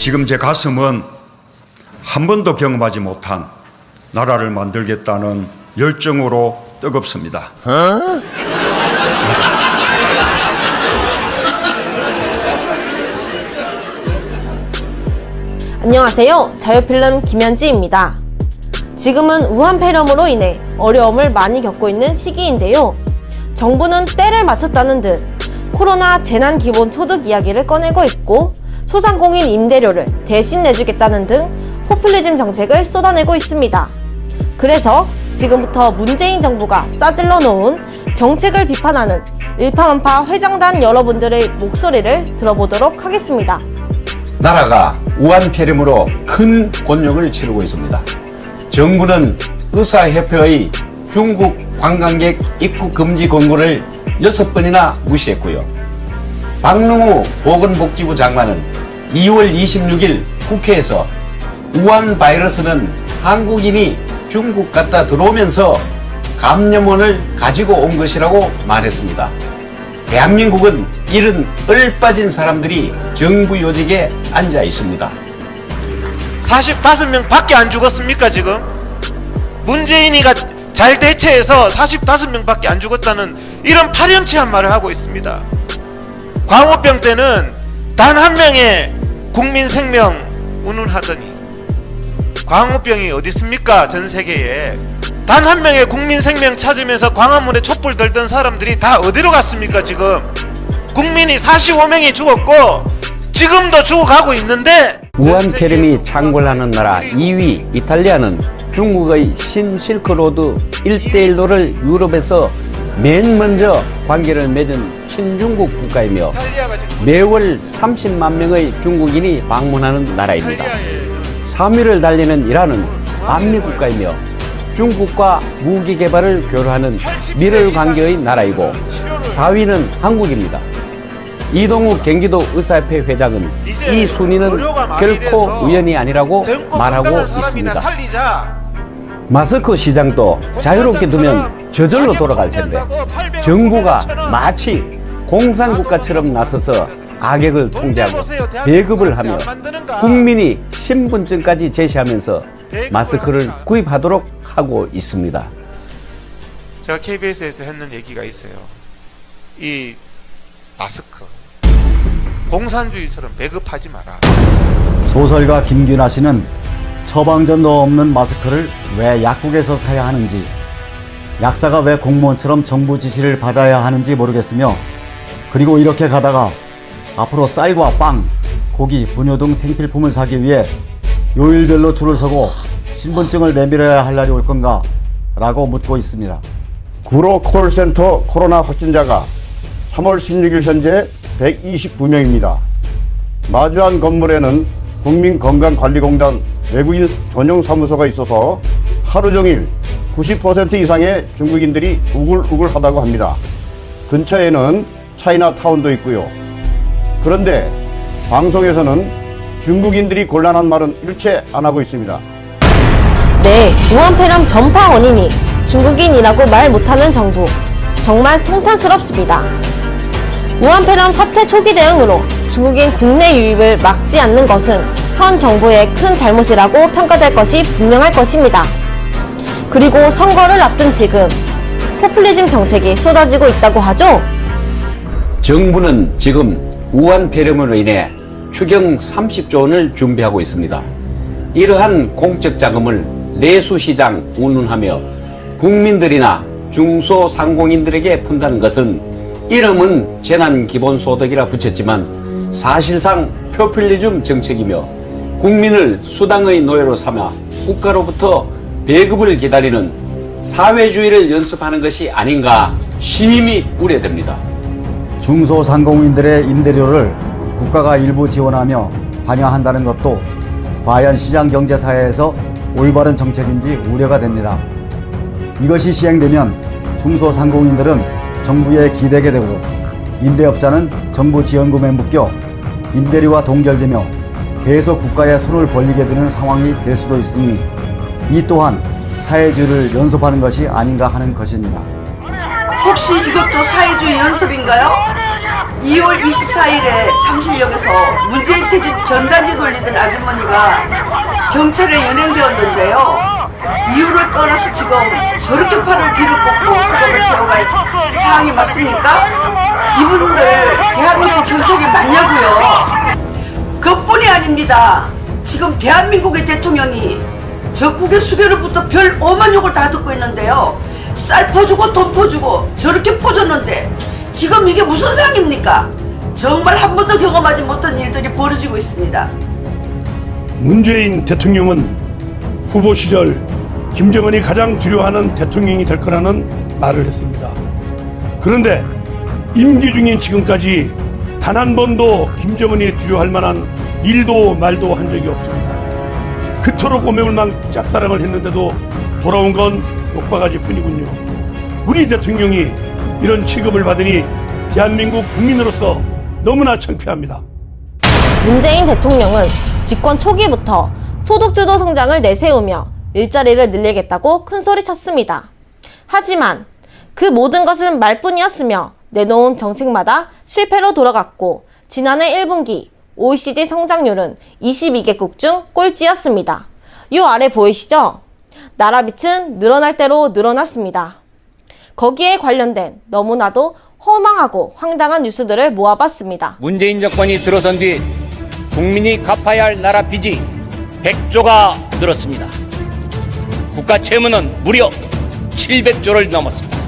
지금 제 가슴은 한 번도 경험하지 못한 나라를 만들겠다는 열정으로 뜨겁습니다. 안녕하세요. 자유필름 김현지입니다. 지금은 우한 폐렴으로 인해 어려움을 많이 겪고 있는 시기인데요. 정부는 때를 맞췄다는 듯 코로나 재난기본소득 이야기를 꺼내고 있고 소상공인 임대료를 대신 내주겠다는 등 포퓰리즘 정책을 쏟아내고 있습니다. 그래서 지금부터 문재인 정부가 싸질러 놓은 정책을 비판하는 일파만파 회장단 여러분들의 목소리를 들어보도록 하겠습니다. 나라가 우한 폐렴으로 큰 곤욕을 치르고 있습니다. 정부는 의사협회의 중국 관광객 입국 금지 권고를 6번이나 무시했고요. 박능우 보건복지부 장관은 2월 26일 국회에서 우한 바이러스는 한국인이 중국 갔다 들어오면서 감염원을 가지고 온 것이라고 말했습니다. 대한민국은 이런 얼빠진 사람들이 정부 요직에 앉아 있습니다. 45명 밖에 안 죽었습니까 지금? 문재인이가 잘 대처해서 45명 밖에 안 죽었다는 이런 파렴치한 말을 하고 있습니다. 광우병 때는 단 한 명의 국민 생명 운운하더니 광우병이 어디 있습니까? 전 세계에 단 한 명의 국민 생명 찾으면서 광화문에 촛불 들던 사람들이 다 어디로 갔습니까 지금? 국민이 45명이 죽었고 지금도 죽어가고 있는데 우한 폐렴이 창궐하는 나라 2위 이탈리아는 중국의 신실크로드 1대1로를 유럽에서 맨 먼저 관계를 맺은 친중국 국가이며 매월 30만 명의 중국인이 방문하는 나라입니다. 3위를 달리는 이란은 반미 국가이며 중국과 무기 개발을 교류하는 밀월 관계의 나라이고 4위는 한국입니다. 이동욱 경기도 의사협회 회장은 이 순위는 결코 우연이 아니라고 말하고 있습니다. 마스크 시장도 자유롭게 두면 저절로 돌아갈 텐데 정부가 마치 공산국가처럼 나서서 가격을 통제하고 배급을 하며 국민이 신분증까지 제시하면서 마스크를 구입하도록 하고 있습니다. 제가 KBS에서 했는 얘기가 있어요. 이 마스크 공산주의처럼 배급하지 마라. 소설가 김균아 씨는 처방전도 없는 마스크를 왜 약국에서 사야 하는지, 약사가 왜 공무원처럼 정부 지시를 받아야 하는지 모르겠으며, 그리고 이렇게 가다가 앞으로 쌀과 빵, 고기, 분유 등 생필품을 사기 위해 요일별로 줄을 서고 신분증을 내밀어야 할 날이 올 건가? 라고 묻고 있습니다. 구로 콜센터 코로나 확진자가 3월 16일 현재 129명입니다. 마주한 건물에는 국민건강관리공단 외국인 전용 사무소가 있어서 하루 종일 90% 이상의 중국인들이 우글우글하다고 합니다. 근처에는 차이나타운도 있고요. 그런데 방송에서는 중국인들이 곤란한 말은 일체 안 하고 있습니다. 네, 우한 폐렴 전파 원인이 중국인이라고 말 못하는 정부, 정말 통탄스럽습니다. 우한 폐렴 사태 초기 대응으로 중국인 국내 유입을 막지 않는 것은 현 정부의 큰 잘못이라고 평가될 것이 분명할 것입니다. 그리고 선거를 앞둔 지금 포퓰리즘 정책이 쏟아지고 있다고 하죠? 정부는 지금 우한 폐렴으로 인해 추경 30조 원을 준비하고 있습니다. 이러한 공적 자금을 내수시장 운운하며 국민들이나 중소상공인들에게 푼다는 것은 이름은 재난기본소득이라 붙였지만 사실상 포퓰리즘 정책이며 국민을 수당의 노예로 삼아 국가로부터 배급을 기다리는 사회주의를 연습하는 것이 아닌가 심히 우려됩니다. 중소상공인들의 임대료를 국가가 일부 지원하며 관여한다는 것도 과연 시장경제사회에서 올바른 정책인지 우려가 됩니다. 이것이 시행되면 중소상공인들은 정부에 기대게 되고 임대업자는 정부 지원금에 묶여 임대료와 동결되며 계속 국가에 손을 벌리게 되는 상황이 될 수도 있으니 이 또한 사회주의를 연습하는 것이 아닌가 하는 것입니다. 혹시 이것도 사회주의 연습인가요? 2월 24일에 잠실역에서 문재인 퇴진 전단지 돌리던 아주머니가 경찰에 연행되었는데요. 이유를 떠나서 지금 저렇게 팔을 뒤로 꽂고 수갑을 채워갈 상황이 맞습니까? 이분들 대한민국 경찰이 맞냐고요? 그뿐이 아닙니다. 지금 대한민국의 대통령이 적국의 수교로부터 별 5만 욕을 다 듣고 있는데요. 쌀 퍼주고 돈 퍼주고 저렇게 퍼줬는데 지금 이게 무슨 상황입니까? 정말 한 번도 경험하지 못한 일들이 벌어지고 있습니다. 문재인 대통령은 후보 시절 김정은이 가장 두려워하는 대통령이 될 거라는 말을 했습니다. 그런데 임기 중인 지금까지 단 한 번도 김정은이 두려워할 만한 일도 말도 한 적이 없습니다. 그토록 오매불망 짝사랑을 했는데도 돌아온 건 욕바가지 뿐이군요. 우리 대통령이 이런 취급을 받으니 대한민국 국민으로서 너무나 창피합니다. 문재인 대통령은 집권 초기부터 소득주도 성장을 내세우며 일자리를 늘리겠다고 큰소리쳤습니다. 하지만 그 모든 것은 말뿐이었으며 내놓은 정책마다 실패로 돌아갔고 지난해 1분기 OECD 성장률은 22개국 중 꼴찌였습니다. 요 아래 보이시죠? 나라 빚은 늘어날 대로 늘어났습니다. 거기에 관련된 너무나도 허망하고 황당한 뉴스들을 모아봤습니다. 문재인 정권이 들어선 뒤 국민이 갚아야 할 나라 빚이 100조가 늘었습니다. 국가 채무는 무려 700조를 넘었습니다.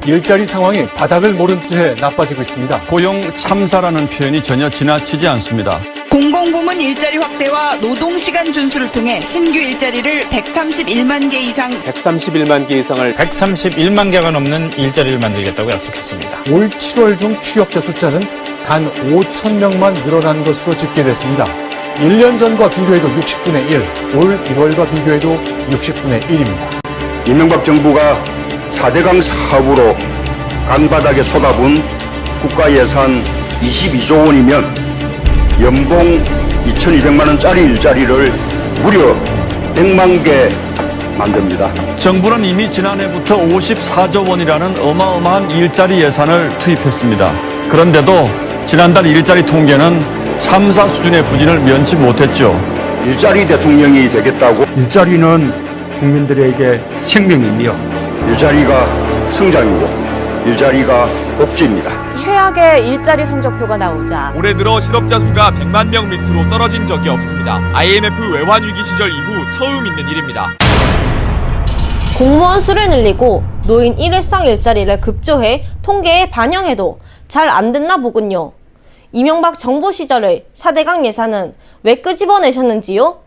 일자리 상황이 바닥을 모른 채 나빠지고 있습니다. 고용 참사라는 표현이 전혀 지나치지 않습니다. 공공부문 일자리 확대와 노동시간 준수를 통해 신규 일자리를 131만 개 이상을 131만 개가 넘는 일자리를 만들겠다고 약속했습니다. 올 7월 중 취업자 숫자는 단 5천 명만 늘어난 것으로 집계됐습니다. 1년 전과 비교해도 60분의 1, 올 1월과 비교해도 60분의 1입니다. 이명박 정부가 4대강 사업으로 간바닥에 쏟아부은 국가 예산 22조 원이면 연봉 2,200만 원짜리 일자리를 무려 100만 개 만듭니다. 정부는 이미 지난해부터 54조 원이라는 어마어마한 일자리 예산을 투입했습니다. 그런데도 지난달 일자리 통계는 3사 수준의 부진을 면치 못했죠. 일자리 대통령이 되겠다고 일자리는 국민들에게 생명이며 일자리가 성장이고 일자리가 복지입니다. 최악의 일자리 성적표가 나오자 올해 들어 실업자 수가 100만 명 밑으로 떨어진 적이 없습니다. IMF 외환 위기 시절 이후 처음 있는 일입니다. 공무원 수를 늘리고 노인 일회성 일자리를 급조해 통계에 반영해도 잘 안 됐나 보군요. 이명박 정부 시절의 4대강 예산은 왜 끄집어내셨는지요?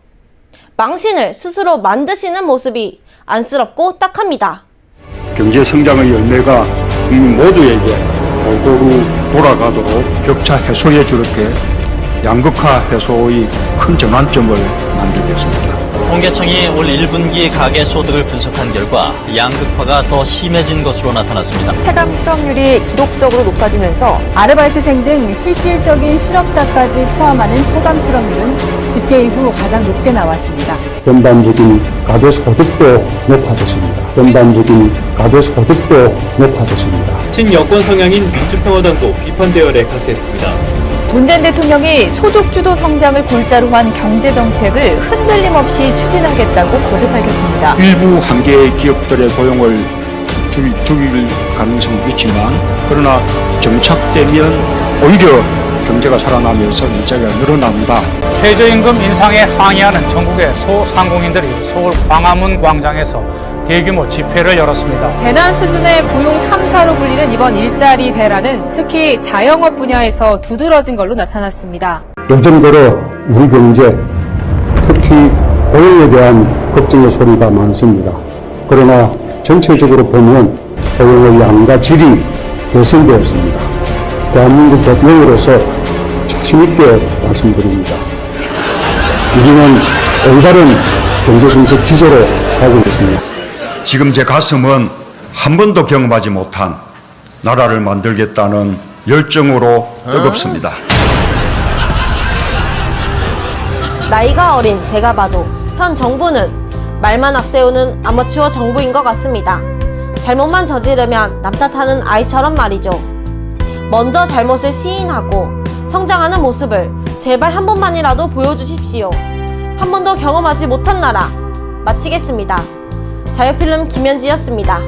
망신을 스스로 만드시는 모습이 안쓰럽고 딱합니다. 경제 성장의 열매가 국민 모두에게 골고루 돌아가도록 격차 해소에 주력해 양극화 해소의 큰 전환점을 만들겠습니다. 통계청이 올 1분기 가계 소득을 분석한 결과 양극화가 더 심해진 것으로 나타났습니다. 체감 실업률이 기록적으로 높아지면서 아르바이트생 등 실질적인 실업자까지 포함하는 체감 실업률은 집계 이후 가장 높게 나왔습니다. 전반적인 가계소득도 높아졌습니다. 친여권 성향인 민주평화당도 비판 대열에 가세했습니다. 문재인 대통령이 소득주도 성장을 골자로 한 경제정책을 흔들림 없이 추진하겠다고 거듭 밝혔습니다. 일부 한 개의 기업들의 고용을 줄일 가능성도 있지만 그러나 정착되면 오히려 경제가 살아나면서 일자리가 늘어난다. 최저임금 인상에 항의하는 전국의 소상공인들이 서울 광화문 광장에서 대규모 집회를 열었습니다. 재난 수준의 고용 참사로 불리는 이번 일자리 대란은 특히 자영업 분야에서 두드러진 걸로 나타났습니다. 요즘 들어 우리 경제, 특히 고용에 대한 걱정의 소리가 많습니다. 그러나 전체적으로 보면 고용의 양과 질이 개선되었습니다. 대한민국 대통령으로서 자신있게 말씀드립니다. 우리는 올바른 경제정책 기조로 가고 있습니다. 지금 제 가슴은 한 번도 경험하지 못한 나라를 만들겠다는 열정으로 뜨겁습니다. 나이가 어린 제가 봐도 현 정부는 말만 앞세우는 아마추어 정부인 것 같습니다. 잘못만 저지르면 남 탓하는 아이처럼 말이죠. 먼저 잘못을 시인하고 성장하는 모습을 제발 한 번만이라도 보여주십시오. 한 번도 경험하지 못한 나라. 마치겠습니다. 자유필름 김현지였습니다.